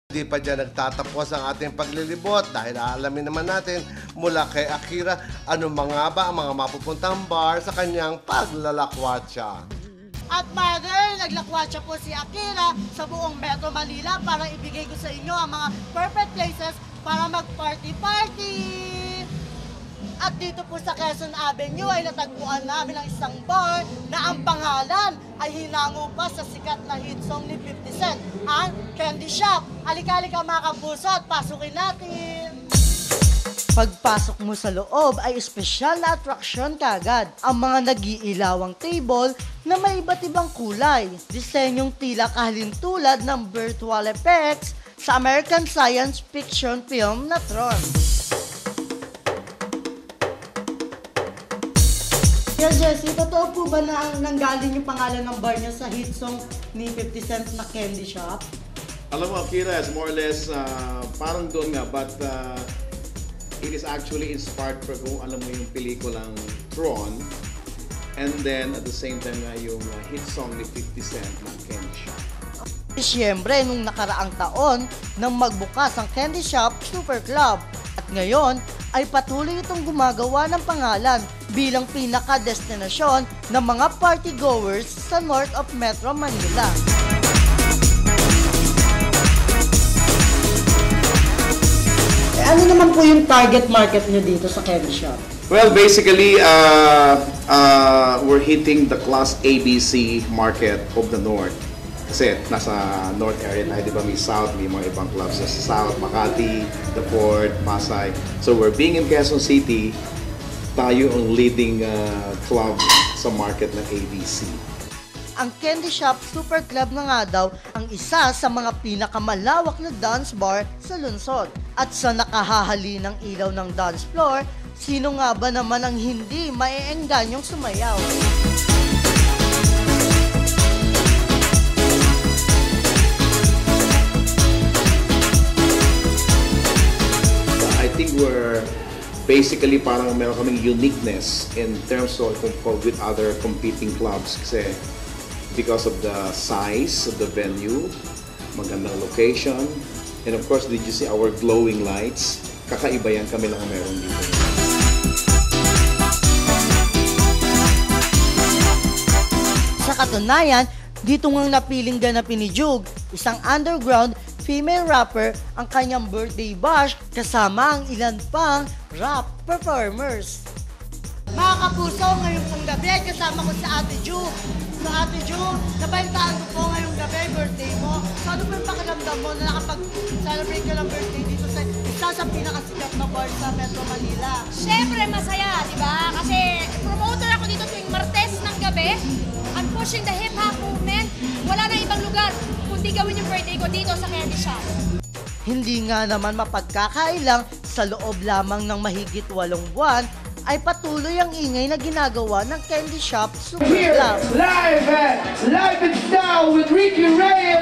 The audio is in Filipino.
Hindi pa dyan nagtatapos ang ating paglilibot dahil aalamin naman natin mula kay Akira ano mga ba ang mga mapupuntang bar sa kanyang paglalakwatsa. At mother, naglakwatsa po si Akira sa buong Metro Manila para ibigay ko sa inyo ang mga perfect places para mag-party-party. At dito po sa Quezon Avenue ay natagpuan namin ang isang bar na ang pangalan ay hinango pa sa sikat na hit song ni 50 Cent, ang Candy Shop. Halika-halika mga kapuso at pasukin natin! Pagpasok mo sa loob ay espesyal na atraksyon kagad. Ang mga nag-iilawang table na may iba't ibang kulay. Disenyong tila kahalintulad ng virtual effects sa American science fiction film na Tron. Yan, Jessie, totoo po ba na nanggaling yung pangalan ng bar niyo sa hit song ni 50 Cent na Candy Shop? Alam mo, Akira, is more or less parang doon nga, but it is actually inspired for kung alam mo yung pelikulang Tron, and then at the same time nga yung hit song ni 50 Cent na Candy Shop. Siyempre, nung nakaraang taon nang magbukas ang Candy Shop Super Club. At ngayon ay patuloy itong gumagawa ng pangalan bilang pinaka-destinasyon ng mga party-goers sa north of Metro Manila. Ano naman po yung target market nyo dito sa Candy Shop? Well, basically, we're hitting the Class ABC market of the North. Kasi nasa North area tayo, di ba? May South, may mga ibang clubs sa South, Makati, The Port, Pasay. So we're being in Quezon City, tayo ang leading club sa market ng ABC. Ang Candy Shop Super Club na nga daw ang isa sa mga pinakamalawak na dance bar sa lungsod. At sa nakahahali ng ilaw ng dance floor, sino nga ba naman ang hindi maiengganyong sumayaw? I think we're basically parang meron kaming uniqueness in terms of with other competing clubs kasi because of the size of the venue, magandang location, and of course, did you see our glowing lights? Kakaiba yan, kami lang meron dito. Sa katunayan, dito ngang napiling ganapin ni Jug, isang underground female rapper, ang kanyang birthday bash kasama ang ilan pang rap performers. Mga kapuso, ngayong pong gabi, kasama ko sa Ate Ju. So Ate Ju, nabalintaan ko po ngayong gabi, birthday mo. So ano po yung pakiramdam mo na nakapag-celebrate ka ng birthday dito sa isa sa pinakasikat na bar sa Metro Manila? Siyempre masaya, di ba? Kasi promoter ako dito tuwing Martes ng gabi. I'm pushing the hip-hop movement. Wala na ibang lugar kundi gawin yung birthday ko dito sa Candy Shop. Hindi nga naman mapagkakailang sa loob lamang ng mahigit 8 buwan ay patuloy ang ingay na ginagawa ng Candy Shop Super Here, Club. live in style with Ricky Reyes.